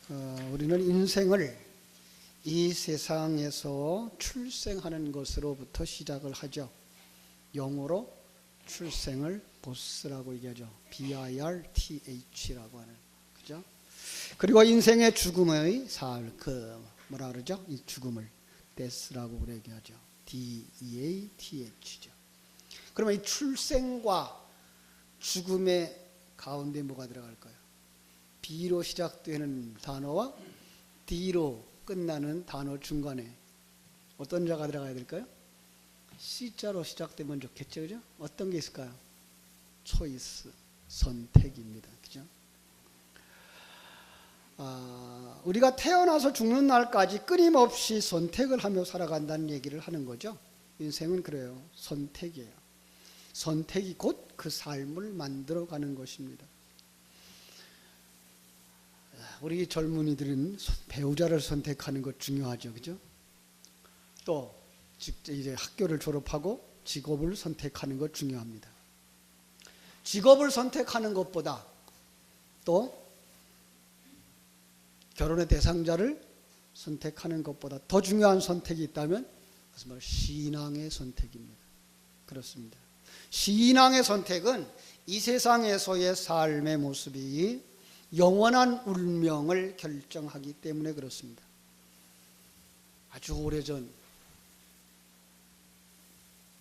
우리는 인생을 이 세상에서 출생하는 것으로부터 시작을 하죠. 영어로 출생을 birth라고 얘기하죠. birth라고 하는, 그죠? 그리고 인생의 죽음의 뭐라 그러죠? 이 죽음을 death라고 얘기하죠. death죠. 그러면 이 출생과 죽음의 가운데 뭐가 들어갈까요? B로 시작되는 단어와 D로 끝나는 단어 중간에 어떤 자가 들어가야 될까요? C자로 시작되면 좋겠죠, 그죠? 어떤 게 있을까요? 초이스, 선택입니다, 그죠? 우리가 태어나서 죽는 날까지 끊임없이 선택을 하며 살아간다는 얘기를 하는 거죠. 인생은 그래요. 선택이에요. 선택이 곧 그 삶을 만들어가는 것입니다. 우리 젊은이들은 배우자를 선택하는 것 중요하죠, 그죠? 또 이제 학교를 졸업하고 직업을 선택하는 것 중요합니다. 직업을 선택하는 것보다 또 결혼의 대상자를 선택하는 것보다 더 중요한 선택이 있다면 그것은 바로 신앙의 선택입니다. 그렇습니다. 신앙의 선택은 이 세상에서의 삶의 모습이 영원한 운명을 결정하기 때문에 그렇습니다. 아주 오래전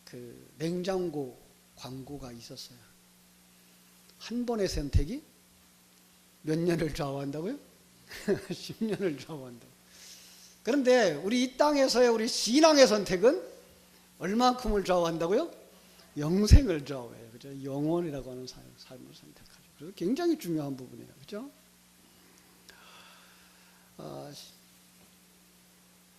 그 냉장고 광고가 있었어요. 한 번의 선택이 몇 년을 좌우한다고요? 10년을 좌우한다고. 그런데 우리 이 땅에서의 우리 신앙의 선택은 얼만큼을 좌우한다고요? 영생을 좌우해요. 그죠? 영원이라고 하는 삶을 선택하죠. 그래서 굉장히 중요한 부분이에요. 그죠?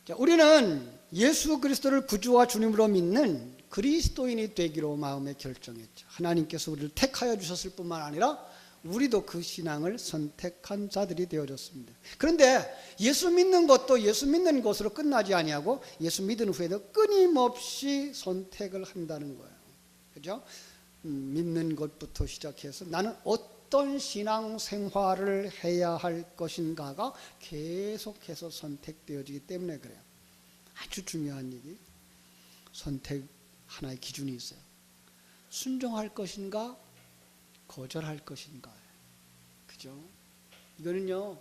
자, 우리는 예수 그리스도를 구주와 주님으로 믿는 그리스도인이 되기로 마음에 결정했죠. 하나님께서 우리를 택하여 주셨을 뿐만 아니라 우리도 그 신앙을 선택한 자들이 되어졌습니다. 그런데 예수 믿는 것도 예수 믿는 것으로 끝나지 아니하고 예수 믿은 후에도 끊임없이 선택을 한다는 거예요. 그죠? 믿는 것부터 시작해서 나는 어떤 신앙 생활을 해야 할 것인가가 계속해서 선택되어지기 때문에 그래요. 아주 중요한 얘기. 선택 하나의 기준이 있어요. 순종할 것인가 거절할 것인가. 그죠? 이거는요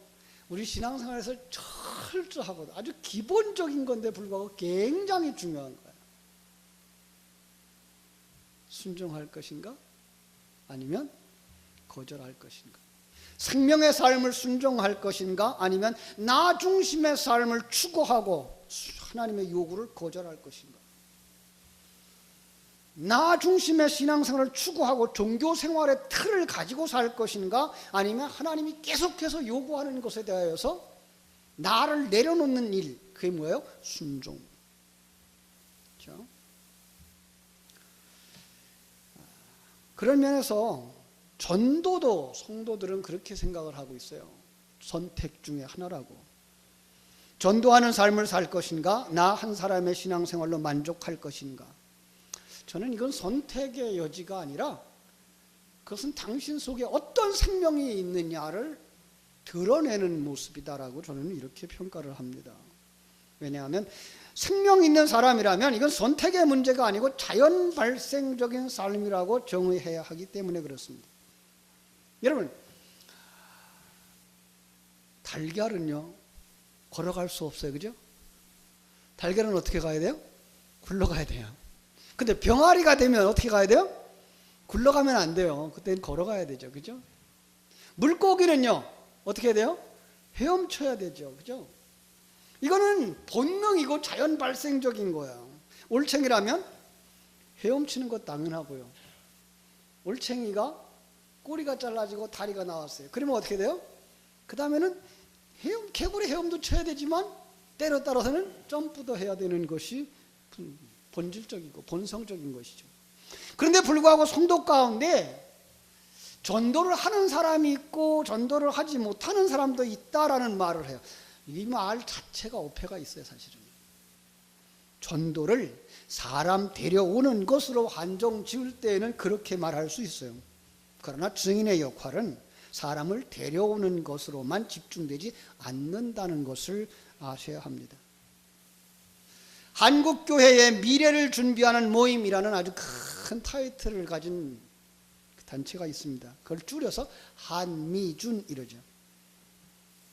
우리 신앙생활에서 철저하고 아주 기본적인 건데 불구하고 굉장히 중요한 거예요. 순종할 것인가 아니면 거절할 것인가. 생명의 삶을 순종할 것인가 아니면 나 중심의 삶을 추구하고 하나님의 요구를 거절할 것인가. 나 중심의 신앙생활을 추구하고 종교생활의 틀을 가지고 살 것인가 아니면 하나님이 계속해서 요구하는 것에 대하여서 나를 내려놓는 일, 그게 뭐예요? 순종. 그렇죠? 그런 면에서 전도도 성도들은 그렇게 생각을 하고 있어요. 선택 중에 하나라고. 전도하는 삶을 살 것인가 나 한 사람의 신앙생활로 만족할 것인가. 저는 이건 선택의 여지가 아니라 그것은 당신 속에 어떤 생명이 있느냐를 드러내는 모습이다라고 저는 이렇게 평가를 합니다. 왜냐하면 생명 있는 사람이라면 이건 선택의 문제가 아니고 자연 발생적인 삶이라고 정의해야 하기 때문에 그렇습니다. 여러분, 달걀은요 걸어갈 수 없어요, 그죠? 달걀은 어떻게 가야 돼요? 굴러가야 돼요. 근데 병아리가 되면 어떻게 가야 돼요? 굴러가면 안 돼요. 그때는 걸어가야 되죠. 그죠? 물고기는요, 어떻게 해야 돼요? 헤엄쳐야 되죠. 그죠? 이거는 본능이고 자연 발생적인 거예요. 올챙이라면 헤엄치는 것 당연하고요. 올챙이가 꼬리가 잘라지고 다리가 나왔어요. 그러면 어떻게 돼요? 그 다음에는 개구리 헤엄도 쳐야 되지만 때로 따라서는 점프도 해야 되는 것이 본질적이고 본성적인 것이죠. 그런데 불구하고 성도 가운데 전도를 하는 사람이 있고 전도를 하지 못하는 사람도 있다라는 말을 해요. 이 말 자체가 오해가 있어요, 사실은. 전도를 사람 데려오는 것으로 한정 지을 때에는 그렇게 말할 수 있어요. 그러나 증인의 역할은 사람을 데려오는 것으로만 집중되지 않는다는 것을 아셔야 합니다. 한국교회의 미래를 준비하는 모임이라는 아주 큰 타이틀을 가진 단체가 있습니다. 그걸 줄여서 한미준 이러죠.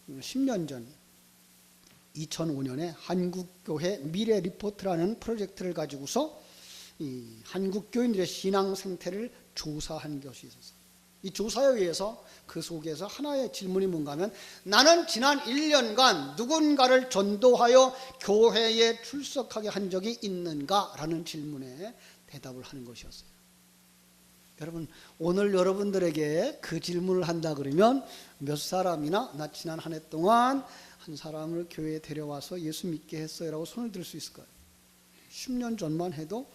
10년 전 2005년에 한국교회 미래 리포트라는 프로젝트를 가지고서 이 한국교인들의 신앙 생태를 조사한 것이 있었어요. 이 조사에 의해서 그 속에서 하나의 질문이 뭔가 하면 나는 지난 1년간 누군가를 전도하여 교회에 출석하게 한 적이 있는가? 라는 질문에 대답을 하는 것이었어요. 여러분, 오늘 여러분들에게 그 질문을 한다 그러면 몇 사람이나 나 지난 한 해 동안 한 사람을 교회에 데려와서 예수 믿게 했어요 라고 손을 들 수 있을까요? 10년 전만 해도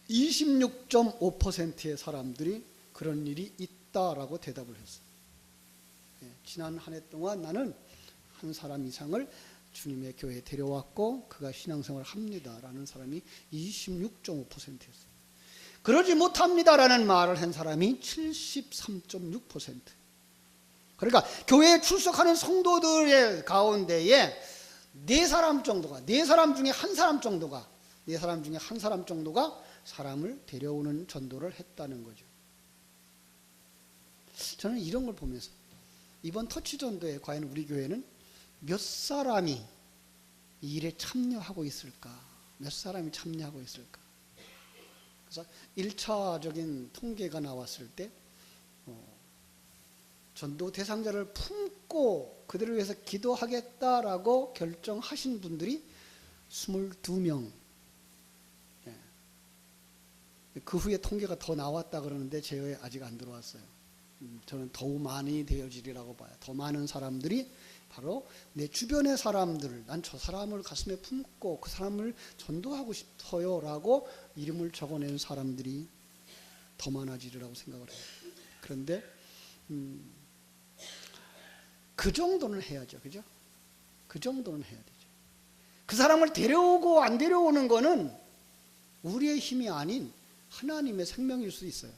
26.5%의 사람들이 그런 일이 있다라고 대답을 했어요. 지난 한 해 동안 나는 한 사람 이상을 주님의 교회에 데려왔고 그가 신앙생활을 합니다라는 사람이 26.5%였어요. 그러지 못합니다라는 말을 한 사람이 73.6%. 그러니까 교회에 출석하는 성도들의 가운데에 네 사람 중에 한 사람 정도가 사람을 데려오는 전도를 했다는 거죠. 저는 이런 걸 보면서 이번 터치 전도에 과연 우리 교회는 몇 사람이 이 일에 참여하고 있을까? 몇 사람이 참여하고 있을까? 그래서 1차적인 통계가 나왔을 때 전도 대상자를 품고 그들을 위해서 기도하겠다라고 결정하신 분들이 22명. 그 후에 통계가 더 나왔다 그러는데 제에 아직 안 들어왔어요. 저는 더욱 많이 되어지리라고 봐요. 더 많은 사람들이 바로 내 주변의 사람들을 난 저 사람을 가슴에 품고 그 사람을 전도하고 싶어요 라고 이름을 적어낸 사람들이 더 많아지리라고 생각을 해요. 그런데 그 정도는 해야죠. 그죠? 그 정도는 해야 되죠. 그 사람을 데려오고 안 데려오는 거는 우리의 힘이 아닌 하나님의 생명일 수 있어요.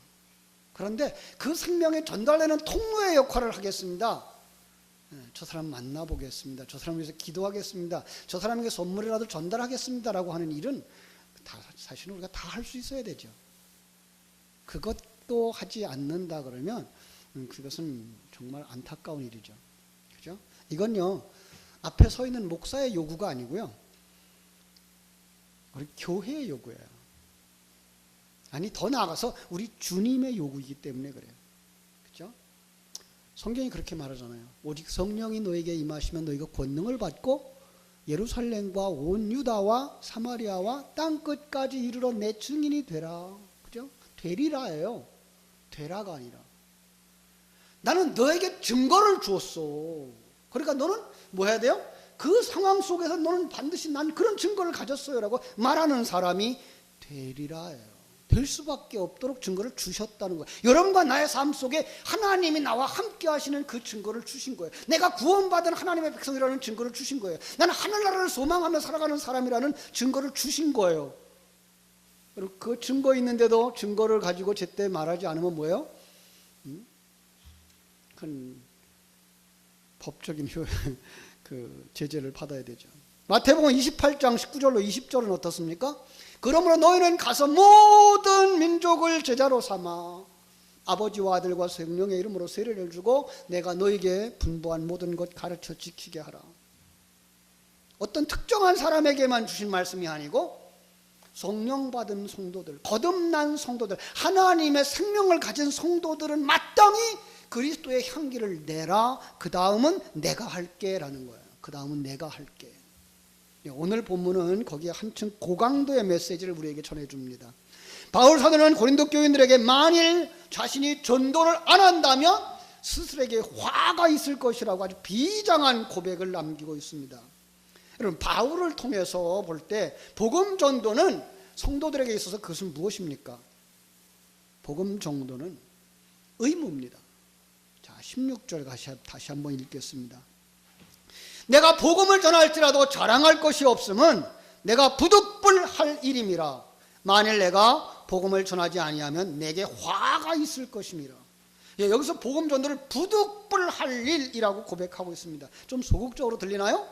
그런데 그 생명에 전달되는 통로의 역할을 하겠습니다. 저 사람 만나보겠습니다. 저 사람을 위해서 기도하겠습니다. 저 사람에게 선물이라도 전달하겠습니다 라고 하는 일은 사실은 우리가 다 할 수 있어야 되죠. 그것도 하지 않는다 그러면 그것은 정말 안타까운 일이죠. 그죠? 이건요, 앞에 서 있는 목사의 요구가 아니고요, 우리 교회의 요구예요. 아니, 더 나아가서 우리 주님의 요구이기 때문에 그래요. 그죠? 성경이 그렇게 말하잖아요. 오직 성령이 너에게 임하시면 너희가 권능을 받고 예루살렘과 온 유다와 사마리아와 땅 끝까지 이르러 내 증인이 되라. 그죠? 되리라예요. 되라가 아니라. 나는 너에게 증거를 주었어. 그러니까 너는 뭐 해야 돼요? 그 상황 속에서 너는 반드시 난 그런 증거를 가졌어요 라고 말하는 사람이 되리라예요. 될 수밖에 없도록 증거를 주셨다는 거예요. 여러분과 나의 삶 속에 하나님이 나와 함께 하시는 그 증거를 주신 거예요. 내가 구원받은 하나님의 백성이라는 증거를 주신 거예요. 나는 하늘나라를 소망하며 살아가는 사람이라는 증거를 주신 거예요. 그리고 그 증거 있는데도 증거를 가지고 제때 말하지 않으면 뭐예요? 큰 법적인 그 제재를 받아야 되죠. 마태복음 28장 19절로 20절은 어떻습니까? 그러므로 너희는 가서 모든 민족을 제자로 삼아 아버지와 아들과 성령의 이름으로 세례를 주고 내가 너희에게 분부한 모든 것 가르쳐 지키게 하라. 어떤 특정한 사람에게만 주신 말씀이 아니고 성령 받은 성도들, 거듭난 성도들, 하나님의 생명을 가진 성도들은 마땅히 그리스도의 향기를 내라. 그 다음은 내가 할게 라는 거예요. 그 다음은 내가 할게. 오늘 본문은 거기에 한층 고강도의 메시지를 우리에게 전해줍니다. 바울 사도는 고린도 교인들에게 만일 자신이 전도를 안 한다면 스스로에게 화가 있을 것이라고 아주 비장한 고백을 남기고 있습니다. 여러분, 바울을 통해서 볼 때 복음 전도는 성도들에게 있어서 그것은 무엇입니까? 복음 전도는 의무입니다. 자, 16절 다시 한번 읽겠습니다. 내가 복음을 전할지라도 자랑할 것이 없음은 내가 부득불할 일임이라. 만일 내가 복음을 전하지 아니하면 내게 화가 있을 것임이라. 예, 여기서 복음 전도를 부득불할 일이라고 고백하고 있습니다. 좀 소극적으로 들리나요?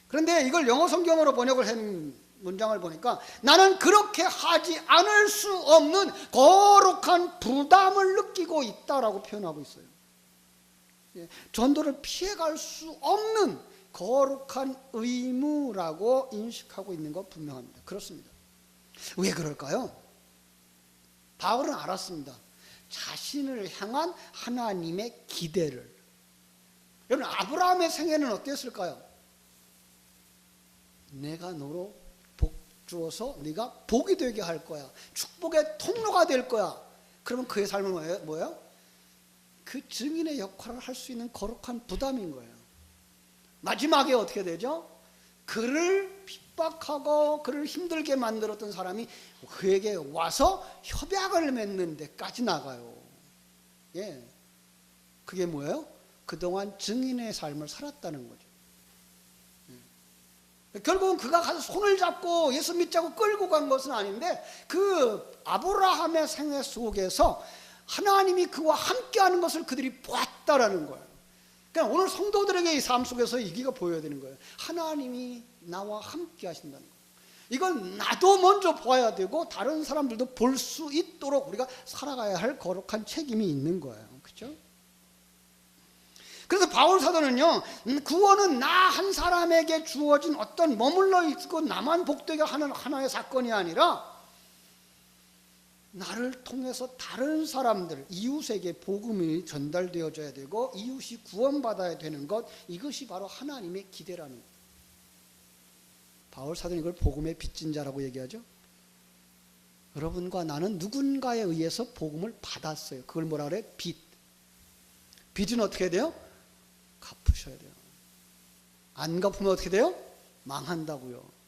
그런데 이걸 영어 성경으로 번역을 한 문장을 보니까 나는 그렇게 하지 않을 수 없는 거룩한 부담을 느끼고 있다라고 표현하고 있어요. 예, 전도를 피해갈 수 없는 거룩한 의무라고 인식하고 있는 것 분명합니다. 그렇습니다. 왜 그럴까요? 바울은 알았습니다. 자신을 향한 하나님의 기대를. 여러분, 아브라함의 생애는 어땠을까요? 내가 너로 복 주어서 네가 복이 되게 할 거야. 축복의 통로가 될 거야. 그러면 그의 삶은 뭐예요? 그 증인의 역할을 할 수 있는 거룩한 부담인 거예요. 마지막에 어떻게 되죠? 그를 핍박하고 그를 힘들게 만들었던 사람이 그에게 와서 협약을 맺는 데까지 나가요. 예, 그게 뭐예요? 그동안 증인의 삶을 살았다는 거죠. 결국은 그가 가서 손을 잡고 예수 믿자고 끌고 간 것은 아닌데 그 아브라함의 생애 속에서 하나님이 그와 함께하는 것을 그들이 보았다라는 거예요. 그러니까 오늘 성도들에게 이 삶 속에서 이기가 보여야 되는 거예요. 하나님이 나와 함께 하신다는 거예요. 이건 나도 먼저 보아야 되고 다른 사람들도 볼 수 있도록 우리가 살아가야 할 거룩한 책임이 있는 거예요. 그렇죠? 그래서 바울 사도는요, 구원은 나 한 사람에게 주어진 어떤 머물러 있고 나만 복되게 하는 하나의 사건이 아니라 나를 통해서 다른 사람들, 이웃에게 복음이 전달되어져야 되고 이웃이 구원받아야 되는 것, 이것이 바로 하나님의 기대라는 거예요. 바울 사도는 이걸 복음의 빚진 자라고 얘기하죠. 여러분과 나는 누군가에 의해서 복음을 받았어요. 그걸 뭐라 그래? 빚. 빚은 어떻게 해야 돼요? 갚으셔야 돼요. 안 갚으면 어떻게 돼요? 망한다고요.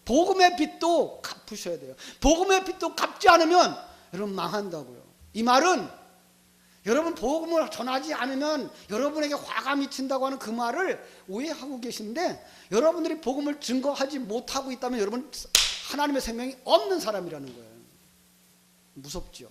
복음의 빚도 갚으셔야 돼요. 복음의 빚도 갚지 않으면 여러분 망한다고요. 이 말은 여러분 복음을 전하지 않으면 여러분에게 화가 미친다고 하는 그 말을 오해하고 계신데, 여러분들이 복음을 증거하지 못하고 있다면 여러분 하나님의 생명이 없는 사람이라는 거예요. 무섭죠?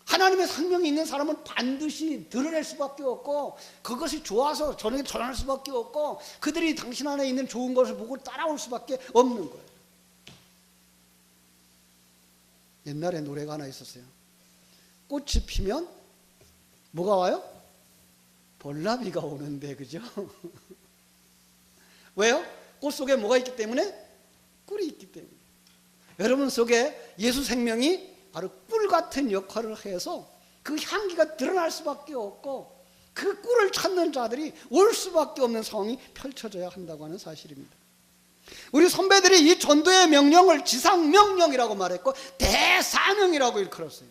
하나님의 생명이 있는 사람은 반드시 드러낼 수밖에 없고 그것이 좋아서 저에게 전할 수밖에 없고 그들이 당신 안에 있는 좋은 것을 보고 따라올 수밖에 없는 거예요. 옛날에 노래가 하나 있었어요. 꽃이 피면 뭐가 와요? 벌나비가 오는데, 그죠? 왜요? 꽃 속에 뭐가 있기 때문에? 꿀이 있기 때문에. 여러분 속에 예수 생명이 바로 꿀 같은 역할을 해서 그 향기가 드러날 수밖에 없고 그 꿀을 찾는 자들이 올 수밖에 없는 상황이 펼쳐져야 한다고 하는 사실입니다. 우리 선배들이 이 전도의 명령을 지상명령이라고 말했고 대사명이라고 일컬었어요.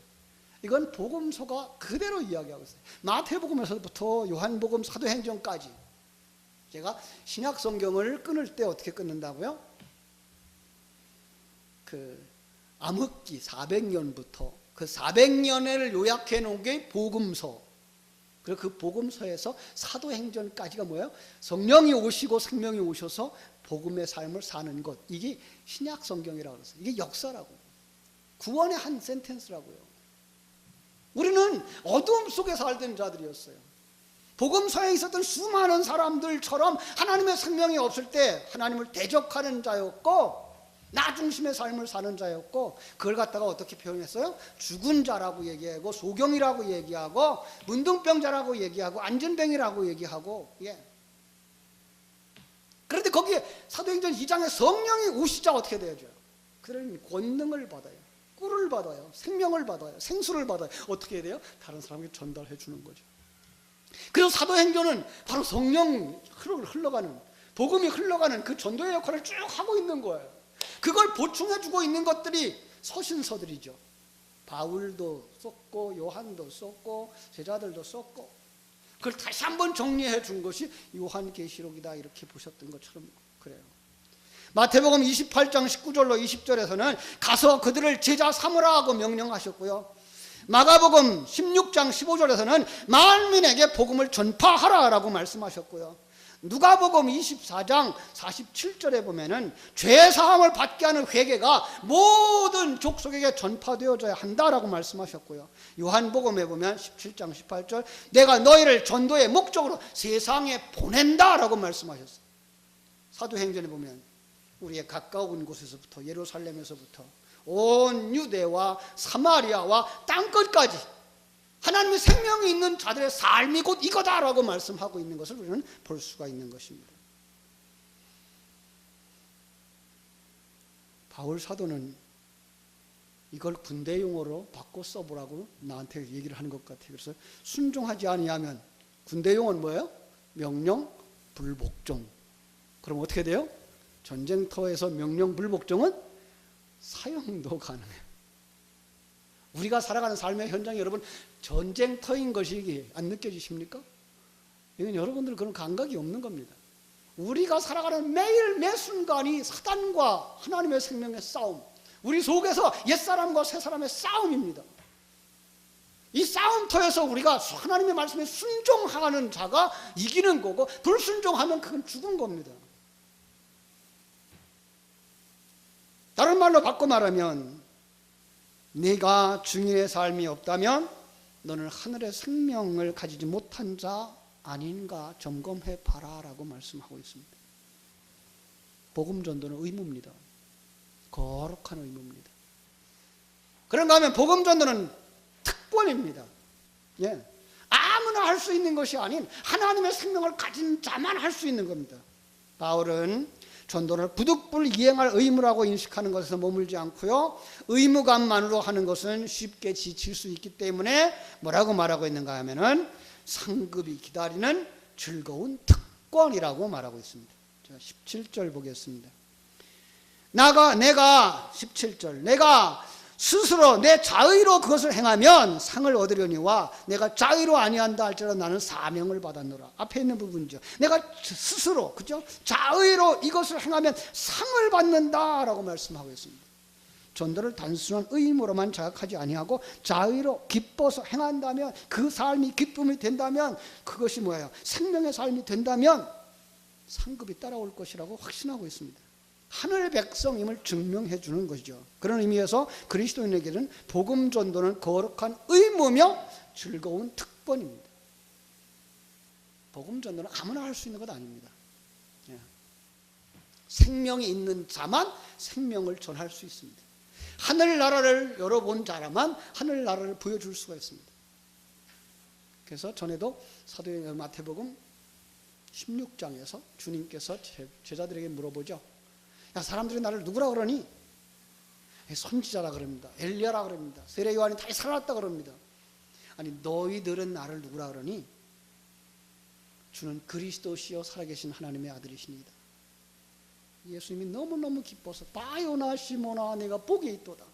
이건 복음서가 그대로 이야기하고 있어요. 마태복음에서부터 요한복음, 사도행전까지. 제가 신약 성경을 끊을 때 어떻게 끊는다고요? 암흑기 400년부터 그 400년을 요약해 놓은 게 복음서. 그리고 그 복음서에서 사도행전까지가 뭐예요? 성령이 오시고 생명이 오셔서 복음의 삶을 사는 것. 이게 신약 성경이라고 그랬어요. 이게 역사라고. 구원의 한 센텐스라고요. 우리는 어두움 속에 살던 자들이었어요. 복음서에 있었던 수많은 사람들처럼 하나님의 생명이 없을 때 하나님을 대적하는 자였고 나 중심의 삶을 사는 자였고, 그걸 갖다가 어떻게 표현했어요? 죽은 자라고 얘기하고 소경이라고 얘기하고 문둥병자라고 얘기하고 안전뱅이라고 얘기하고. 예. 그런데 거기에 사도행전 2장에 성령이 오시자 어떻게 되어져요? 그들은 권능을 받아요. 꿀을 받아요. 생명을 받아요. 생수를 받아요. 어떻게 해야 돼요? 다른 사람에게 전달해 주는 거죠. 그래서 사도행전은 바로 성령 흘러가는, 복음이 흘러가는 그 전도의 역할을 쭉 하고 있는 거예요. 그걸 보충해주고 있는 것들이 서신서들이죠. 바울도 썼고 요한도 썼고 제자들도 썼고 그걸 다시 한번 정리해 준 것이 요한계시록이다, 이렇게 보셨던 것처럼 그래요. 마태복음 28장 19절로 20절에서는 가서 그들을 제자 삼으라 하고 명령하셨고요. 마가복음 16장 15절에서는 만민에게 복음을 전파하라 라고 말씀하셨고요. 누가복음 24장 47절에 보면은 죄사함을 받게 하는 회개가 모든 족속에게 전파되어져야 한다라고 말씀하셨고요. 요한복음에 보면 17장 18절 내가 너희를 전도의 목적으로 세상에 보낸다라고 말씀하셨어요. 사도행전에 보면 우리의 가까운 곳에서부터 예루살렘에서부터 온 유대와 사마리아와 땅끝까지 하나님의 생명이 있는 자들의 삶이 곧 이거다라고 말씀하고 있는 것을 우리는 볼 수가 있는 것입니다. 바울 사도는 이걸 군대 용어로 바꿔 써보라고 나한테 얘기를 하는 것 같아요. 그래서 순종하지 아니하면 군대 용어는 뭐예요? 명령 불복종. 그럼 어떻게 돼요? 전쟁터에서 명령 불복종은 사형도 가능해요. 우리가 살아가는 삶의 현장이 여러분 전쟁터인 것이 안 느껴지십니까? 이건 여러분들은 그런 감각이 없는 겁니다. 우리가 살아가는 매일 매 순간이 사단과 하나님의 생명의 싸움, 우리 속에서 옛사람과 새사람의 싸움입니다. 이 싸움터에서 우리가 하나님의 말씀에 순종하는 자가 이기는 거고 불순종하면 그건 죽은 겁니다. 다른 말로 바꿔 말하면 네가 증인의 삶이 없다면 너는 하늘의 생명을 가지지 못한 자 아닌가 점검해 봐라 라고 말씀하고 있습니다. 복음 전도는 의무입니다. 거룩한 의무입니다. 그런가 하면 복음 전도는 특권입니다. 예. 아무나 할 수 있는 것이 아닌 하나님의 생명을 가진 자만 할 수 있는 겁니다. 바울은 전도를 부득불 이행할 의무라고 인식하는 것에서 머물지 않고요, 의무감만으로 하는 것은 쉽게 지칠 수 있기 때문에 뭐라고 말하고 있는가 하면은 상급이 기다리는 즐거운 특권이라고 말하고 있습니다. 제가 17절 보겠습니다. 내가 17절 내가 스스로 내 자의로 그것을 행하면 상을 얻으려니와 내가 자의로 아니한다 할지라도 나는 사명을 받았노라. 앞에 있는 부분이죠. 내가 스스로 그죠? 자의로 이것을 행하면 상을 받는다라고 말씀하고 있습니다. 전도를 단순한 의무로만 자각하지 아니하고 자의로 기뻐서 행한다면 그 삶이 기쁨이 된다면 그것이 뭐예요? 생명의 삶이 된다면 상급이 따라올 것이라고 확신하고 있습니다. 하늘 백성임을 증명해 주는 것이죠. 그런 의미에서 그리스도인에게는 복음 전도는 거룩한 의무며 즐거운 특권입니다. 복음 전도는 아무나 할 수 있는 것 아닙니다. 생명이 있는 자만 생명을 전할 수 있습니다. 하늘나라를 열어본 자라만 하늘나라를 보여줄 수가 있습니다. 그래서 전에도 사도행전 마태복음 16장에서 주님께서 제자들에게 물어보죠. 야, 사람들이 나를 누구라 그러니? 선지자라 그럽니다. 엘리야라 그럽니다. 세례 요한이 다시 살아났다 그럽니다. 아니 너희들은 나를 누구라 그러니? 주는 그리스도시요 살아계신 하나님의 아들이시니이다. 예수님이 너무너무 기뻐서 바요나 시모나 내가 복이 있도다.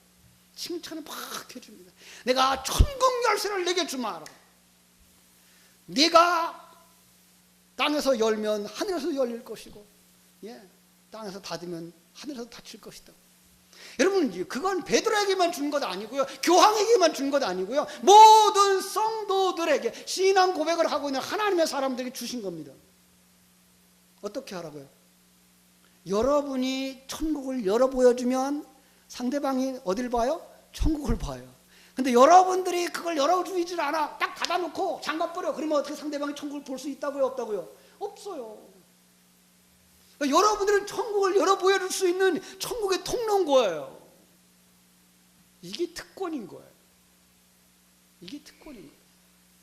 칭찬을 막 해줍니다. 내가 천국 열쇠를 내게 주마. 네가 땅에서 열면 하늘에서 열릴 것이고, 땅에서 닫으면 하늘에서 닫힐 것이다. 여러분, 그건 베드로에게만 준 것 아니고요, 교황에게만 준 것 아니고요, 모든 성도들에게 신앙 고백을 하고 있는 하나님의 사람들에게 주신 겁니다. 어떻게 하라고요? 여러분이 천국을 열어 보여주면 상대방이 어딜 봐요? 천국을 봐요. 근데 여러분들이 그걸 열어주질 않아. 딱 닫아놓고 잠가버려. 그러면 어떻게 상대방이 천국을 볼 수 있다고요? 없다고요? 없어요. 그러니까 여러분들은 천국을 열어 보여줄 수 있는 천국의 통로인 거예요. 이게 특권인 거예요. 이게 특권인 거예요.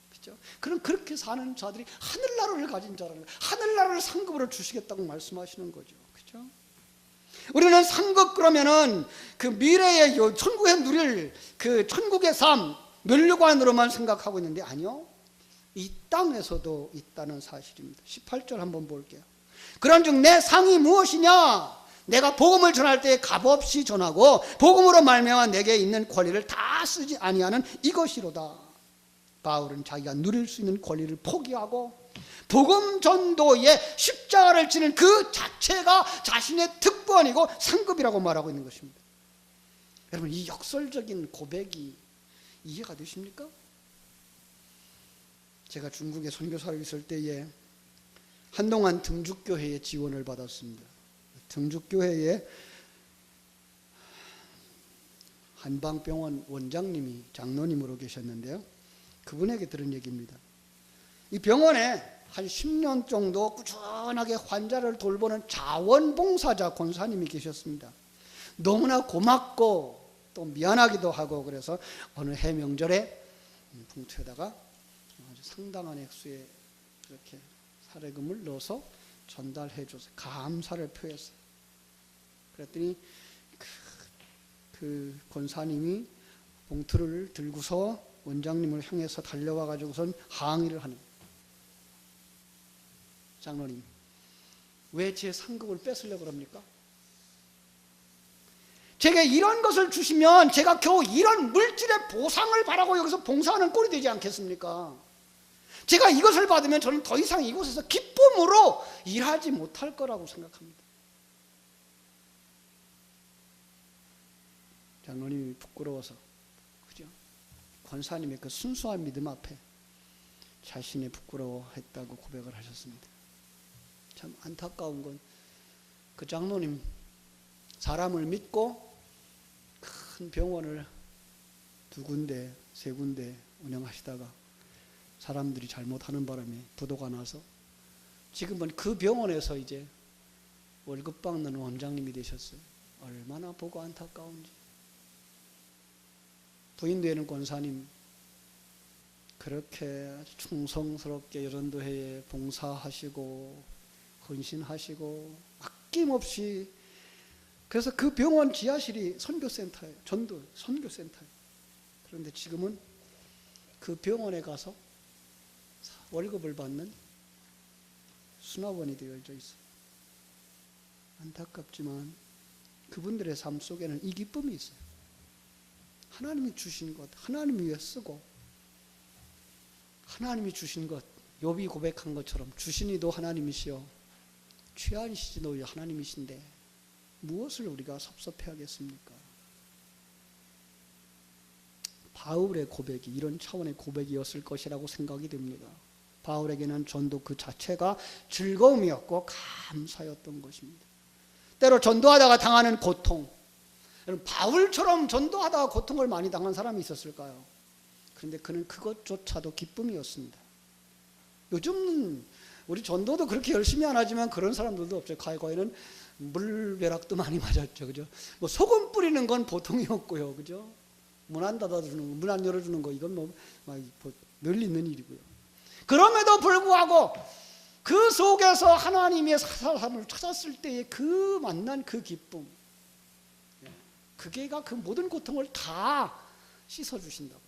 그렇죠? 그럼 그렇게 사는 자들이 하늘나라를 가진 자라는 거예요. 하늘나라를 상급으로 주시겠다고 말씀하시는 거죠. 그렇죠? 우리는 상급 그러면은 그 미래의 천국에 누릴 그 천국의 삶, 면류관으로만 생각하고 있는데 아니요. 이 땅에서도 있다는 사실입니다. 18절 한번 볼게요. 그런즉 내 상이 무엇이냐? 내가 복음을 전할 때 값없이 전하고 복음으로 말미암아 내게 있는 권리를 다 쓰지 아니하는 이것이로다. 바울은 자기가 누릴 수 있는 권리를 포기하고 복음 전도에 십자가를 지는 그 자체가 자신의 특권이고 상급이라고 말하고 있는 것입니다. 여러분, 이 역설적인 고백이 이해가 되십니까? 제가 중국에 선교사로 있을 때에 한동안 등죽교회의 지원을 받았습니다. 등죽교회에 한방병원 원장님이 장로님으로 계셨는데요. 그분에게 들은 얘기입니다. 이 병원에 한 10년 정도 꾸준하게 환자를 돌보는 자원봉사자 권사님이 계셨습니다. 너무나 고맙고 또 미안하기도 하고, 그래서 어느 해 명절에 봉투에다가 아주 상당한 액수의 이렇게 사례금을 넣어서 전달해 줘서 감사를 표했어요. 그랬더니 그 권사님이 봉투를 들고서 원장님을 향해서 달려와 가지고선 항의를 하는 거예요. 장로님, 왜 제 상급을 뺏으려고 그럽니까? 제게 이런 것을 주시면 제가 겨우 이런 물질의 보상을 바라고 여기서 봉사하는 꼴이 되지 않겠습니까? 제가 이것을 받으면 저는 더 이상 이곳에서 기쁨으로 일하지 못할 거라고 생각합니다. 장로님이 부끄러워서, 그죠? 권사님의 그 순수한 믿음 앞에 자신이 부끄러워했다고 고백을 하셨습니다. 참 안타까운 건 그 장로님, 사람을 믿고 큰 병원을 2군데, 3군데 운영하시다가 사람들이 잘못하는 바람에 부도가 나서 지금은 그 병원에서 이제 월급 받는 원장님이 되셨어요. 얼마나 보고 안타까운지. 부인 되는 권사님, 그렇게 충성스럽게 여전도회에 봉사하시고 헌신하시고 아낌없이, 그래서 그 병원 지하실이 선교센터예요. 전도 선교센터예요. 그런데 지금은 그 병원에 가서 월급을 받는 수납원이 되어져 있어요. 안타깝지만 그분들의 삶 속에는 이 기쁨이 있어요. 하나님이 주신 것, 하나님이 위해 쓰고, 하나님이 주신 것, 욥이 고백한 것처럼 주신 이도 하나님이시여 취하시지도 하나님이신데 무엇을 우리가 섭섭해하겠습니까? 바울의 고백이 이런 차원의 고백이었을 것이라고 생각이 됩니다. 바울에게는 전도 그 자체가 즐거움이었고 감사였던 것입니다. 때로 전도하다가 당하는 고통, 바울처럼 전도하다가 고통을 많이 당한 사람이 있었을까요? 그런데 그는 그것조차도 기쁨이었습니다. 요즘은 우리 전도도 그렇게 열심히 안 하지만 그런 사람들도 없죠. 과거에는 물벼락도 많이 맞았죠, 그죠? 뭐 소금 뿌리는 건 보통이었고요, 그죠? 문 안 닫아주는, 문 안 열어주는 거, 이건 뭐 늘 있는 일이고요. 그럼에도 불구하고 그 속에서 하나님의 사람을 찾았을 때의 그 만난 그 기쁨, 그게가 그 모든 고통을 다 씻어주신다고.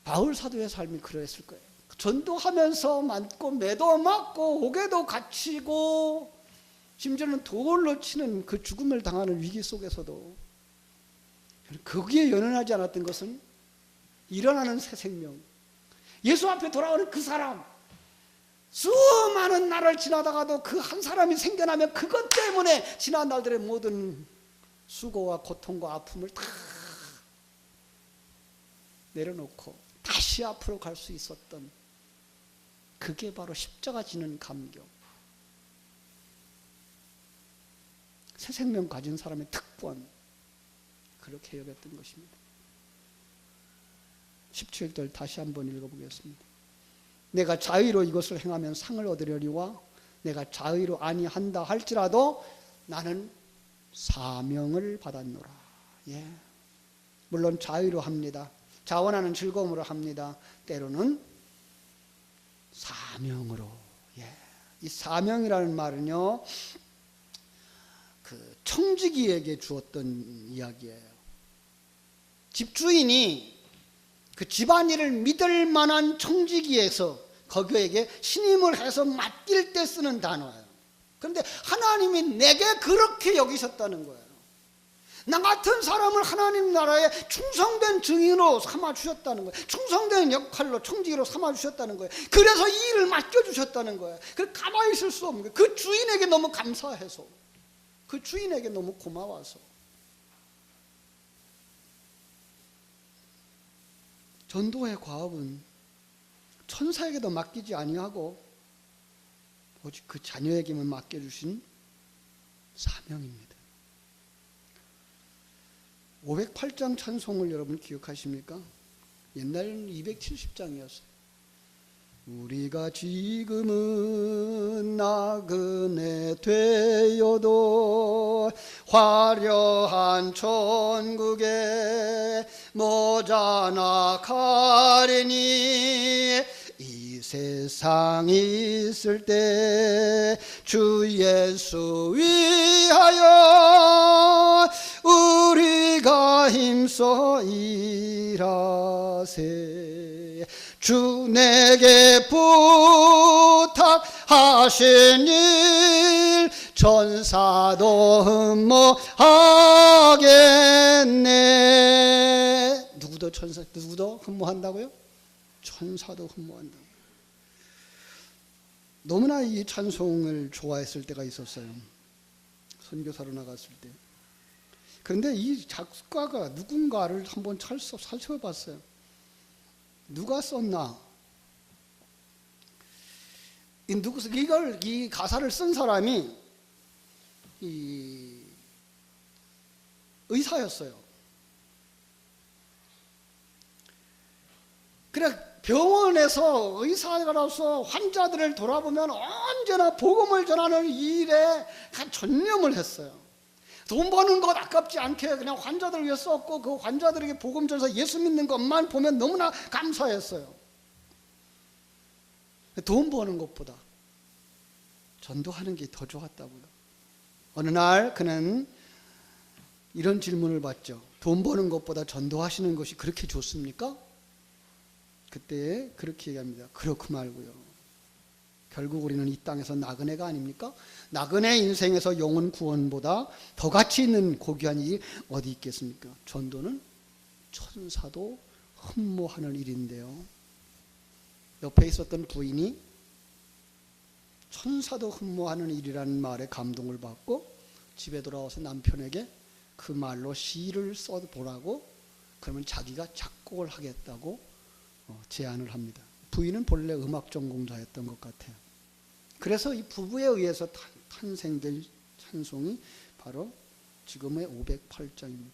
바울 사도의 삶이 그랬을 거예요. 전도하면서 맞고 매도 맞고 옥에도 갇히고 심지어는 돌로 치는 그 죽음을 당하는 위기 속에서도 거기에 연연하지 않았던 것은 일어나는 새 생명, 예수 앞에 돌아오는 그 사람, 수많은 날을 지나다가도 그 한 사람이 생겨나면 그것 때문에 지난 날들의 모든 수고와 고통과 아픔을 다 내려놓고 다시 앞으로 갈 수 있었던, 그게 바로 십자가 지는 감격, 새 생명 가진 사람의 특권, 그렇게 여겼던 것입니다. 17절 다시 한번 읽어보겠습니다. 내가 자의로 이것을 행하면 상을 얻으려니와 내가 자의로 아니한다 할지라도 나는 사명을 받았노라. 예. 물론 자의로 합니다. 자원하는 즐거움으로 합니다. 때로는 사명으로. 예. 이 사명이라는 말은요, 그 청지기에게 주었던 이야기예요. 집주인이 그 집안일을 믿을 만한 청지기에서 거기에게 신임을 해서 맡길 때 쓰는 단어예요. 그런데 하나님이 내게 그렇게 여기셨다는 거예요. 나 같은 사람을 하나님 나라에 충성된 증인으로 삼아주셨다는 거예요. 충성된 역할로 청지기로 삼아주셨다는 거예요. 그래서 이 일을 맡겨주셨다는 거예요. 그래서 가만히 있을 수 없는 거예요. 그 주인에게 너무 감사해서, 그 주인에게 너무 고마워서. 전도의 과업은 천사에게도 맡기지 아니하고 오직 그 자녀에게만 맡겨주신 사명입니다. 508장 찬송을 여러분 기억하십니까? 옛날에는 270장이었어요. 우리가 지금은 나그네 되어도 화려한 천국에 모자나 가리니 이 세상 있을 때 주 예수 위하여 우리가 힘써 일하세. 주 내게 부탁하신 일 천사도 흠모하겠네. 누구도 흠모한다고요? 천사도 흠모한다. 너무나 이 찬송을 좋아했을 때가 있었어요. 선교사로 나갔을 때. 그런데 이 작가가 누군가를 한번 살펴봤어요. 누가 썼나? 이 가사를 쓴 사람이 의사였어요. 그래 병원에서 의사로서 환자들을 돌아보면 언제나 복음을 전하는 일에 전념을 했어요. 돈 버는 것 아깝지 않게 그냥 환자들을 위해 썼고 그 환자들에게 복음 전해서 예수 믿는 것만 보면 너무나 감사했어요. 돈 버는 것보다 전도하는 게 더 좋았다고요. 어느 날 그는 이런 질문을 받죠. 돈 버는 것보다 전도하시는 것이 그렇게 좋습니까? 그때 그렇게 얘기합니다. 그렇고 말고요. 결국 우리는 이 땅에서 나그네가 아닙니까? 나그네 인생에서 영혼 구원보다 더 가치 있는 고귀한 일이 어디 있겠습니까? 전도는 천사도 흠모하는 일인데요. 옆에 있었던 부인이 천사도 흠모하는 일이라는 말에 감동을 받고 집에 돌아와서 남편에게 그 말로 시를 써보라고, 그러면 자기가 작곡을 하겠다고 제안을 합니다. 부인은 본래 음악 전공자였던 것 같아요. 그래서 이 부부에 의해서 탄생된 찬송이 바로 지금의 508장입니다.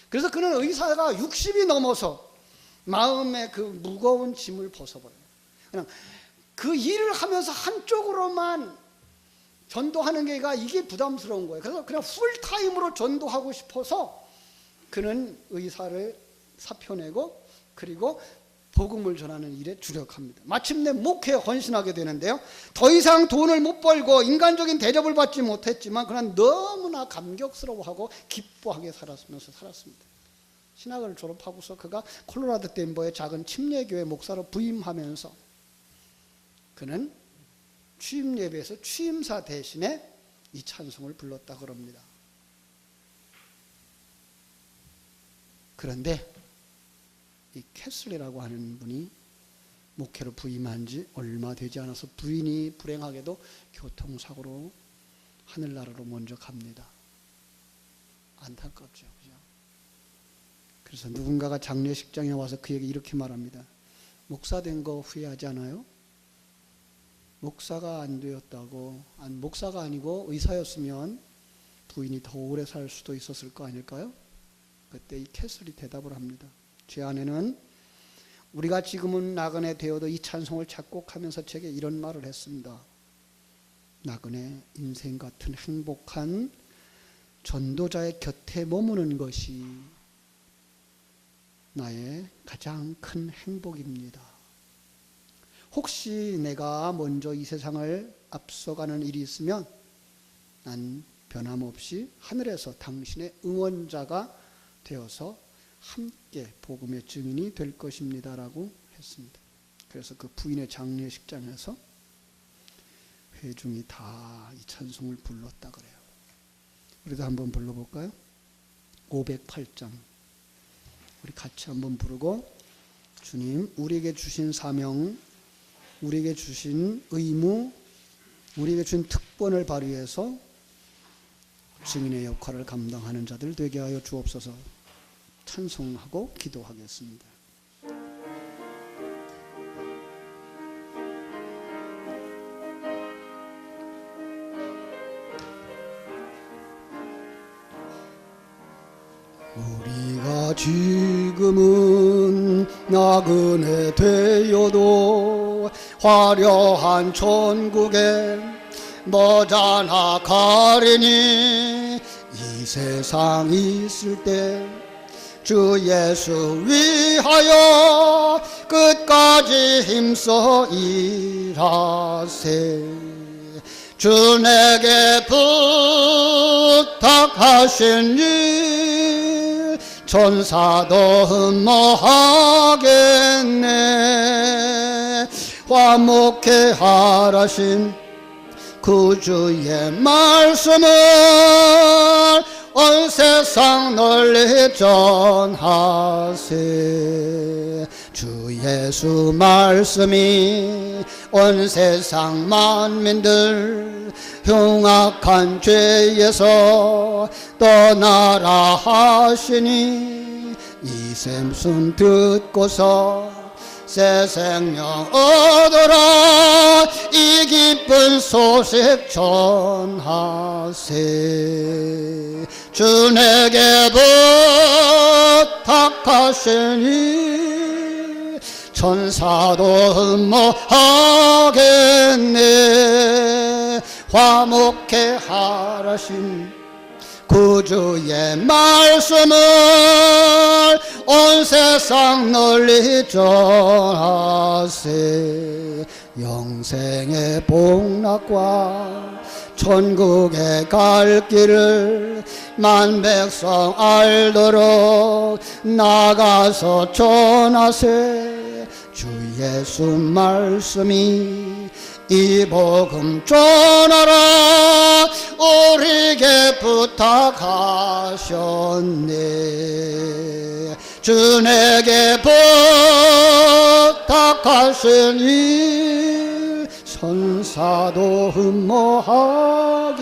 그래서 그는 의사가 60이 넘어서 마음의 그 무거운 짐을 벗어버려요. 그냥 그 일을 하면서 한쪽으로만 전도하는 게가 이게 부담스러운 거예요. 그래서 그냥 풀타임으로 전도하고 싶어서 그는 의사를 사표내고 그리고 복음을 전하는 일에 주력합니다. 마침내 목회에 헌신하게 되는데요. 더 이상 돈을 못 벌고 인간적인 대접을 받지 못했지만 그는 너무나 감격스러워하고 기뻐하게 살았으면서 살았습니다. 신학을 졸업하고서 그가 콜로라도 덴버의 작은 침례교회 목사로 부임하면서 그는 취임 예배에서 취임사 대신에 이 찬송을 불렀다 그럽니다. 그런데 이 캐슬리라고 하는 분이 목회로 부임한 지 얼마 되지 않아서 부인이 불행하게도 교통사고로 하늘나라로 먼저 갑니다. 안타깝죠. 그죠? 그래서 누군가가 장례식장에 와서 그에게 이렇게 말합니다. 목사 된 거 후회하지 않아요? 목사가 안 되었다고, 목사가 아니고 의사였으면 부인이 더 오래 살 수도 있었을 거 아닐까요? 그때 이 캐슬이 대답을 합니다. 제 아내는 우리가 지금은 나그네 되어도 이 찬송을 작곡하면서 제게 이런 말을 했습니다. 나그네 인생 같은 행복한 전도자의 곁에 머무는 것이 나의 가장 큰 행복입니다. 혹시 내가 먼저 이 세상을 앞서가는 일이 있으면 난 변함없이 하늘에서 당신의 응원자가 되어서 함께 복음의 증인이 될 것입니다 라고 했습니다. 그래서 그 부인의 장례식장에서 회중이 다 이 찬송을 불렀다 그래요. 우리도 한번 불러볼까요? 508장 우리 같이 한번 부르고, 주님 우리에게 주신 사명, 우리에게 주신 의무, 우리에게 준 특권을 발휘해서 증인의 역할을 감당하는 자들 되게 하여 주옵소서. 찬송하고 기도하겠습니다. 우리가 지금은 나그네 되어도 화려한 천국에 머지않아 가리니 이 세상 있을 때 주 예수 위하여 끝까지 힘써 일하세. 주 내게 부탁하신 일 천사도 흠모하겠네. 화목해 하라신 구주의 말씀을 온 세상 널리 전하세. 주 예수 말씀이 온 세상 만민들 흉악한 죄에서 떠나라 하시니 이 샘순 듣고서 새 생명 얻어라 이 기쁜 소식 전하세. 주 내게 부탁하시니 천사도 흠모하겠네. 화목해 하라신 구주의 말씀을 온 세상 널리 전하세. 영생의 복락과 천국에 갈 길을 만 백성 알도록 나가서 전하세. 주 예수 말씀이 이 복음 전하라 우리에게 부탁하셨네. 주 내게 부탁하시니 천사도 흠모하겠네.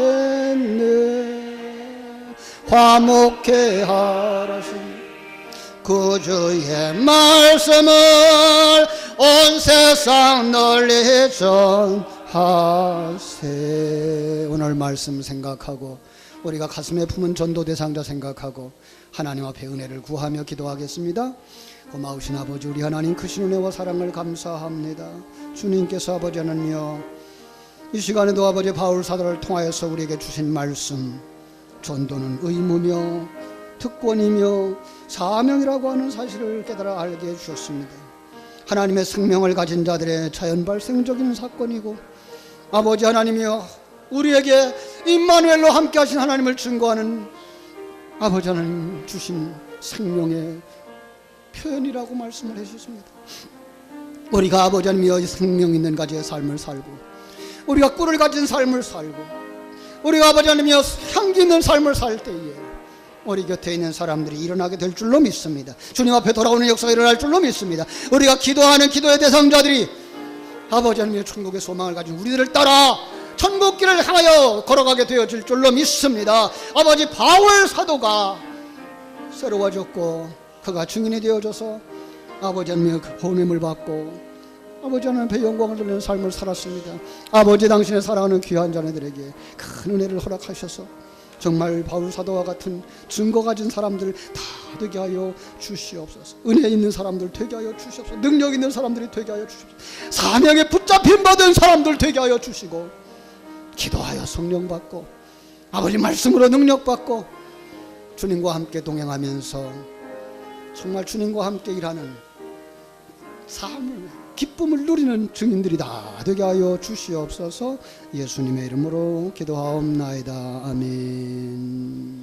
화목해 하라신 구주의 말씀을 온 세상 널리 전하세. 오늘 말씀 생각하고 우리가 가슴에 품은 전도 대상자 생각하고 하나님 앞에 은혜를 구하며 기도하겠습니다. 고마우신 아버지, 우리 하나님 크신 은혜와 사랑을 감사합니다. 주님께서 아버지 하나님이여 이 시간에도 아버지 바울 사도를 통하여서 우리에게 주신 말씀, 전도는 의무며 특권이며 사명이라고 하는 사실을 깨달아 알게 해주셨습니다. 하나님의 생명을 가진 자들의 자연 발생적인 사건이고 아버지 하나님이여 우리에게 임마누엘로 함께 하신 하나님을 증거하는 아버지 하나님 주신 생명의 표현이라고 말씀을 해주셨습니다. 우리가 아버지 하나님이여 생명 있는 가지의 삶을 살고 우리가 꿀을 가진 삶을 살고 우리가 아버지 하나님이여 향기 있는 삶을 살 때에 우리 곁에 있는 사람들이 일어나게 될 줄로 믿습니다. 주님 앞에 돌아오는 역사가 일어날 줄로 믿습니다. 우리가 기도하는 기도의 대상자들이 아버지 하나님의 천국의 소망을 가진 우리들을 따라 천국길을 향하여 걸어가게 되어질 줄로 믿습니다. 아버지 바울 사도가 새로워졌고 그가 증인이 되어져서 아버지 하나님의 그 보냄을 받고 아버지 하나님 앞에 영광을 돌리는 삶을 살았습니다. 아버지 당신의 사랑하는 귀한 자녀들에게 큰 은혜를 허락하셔서 정말 바울 사도와 같은 증거 가진 사람들 다 되게 하여 주시옵소서. 은혜 있는 사람들 되게 하여 주시옵소서. 능력 있는 사람들이 되게 하여 주시옵소서. 사명에 붙잡힘 받은 사람들 되게 하여 주시고 기도하여 성령 받고 아버지 말씀으로 능력 받고 주님과 함께 동행하면서 정말 주님과 함께 일하는 삶을 기쁨을 누리는 증인들이 다 되게 하여 주시옵소서. 예수님의 이름으로 기도하옵나이다. 아멘.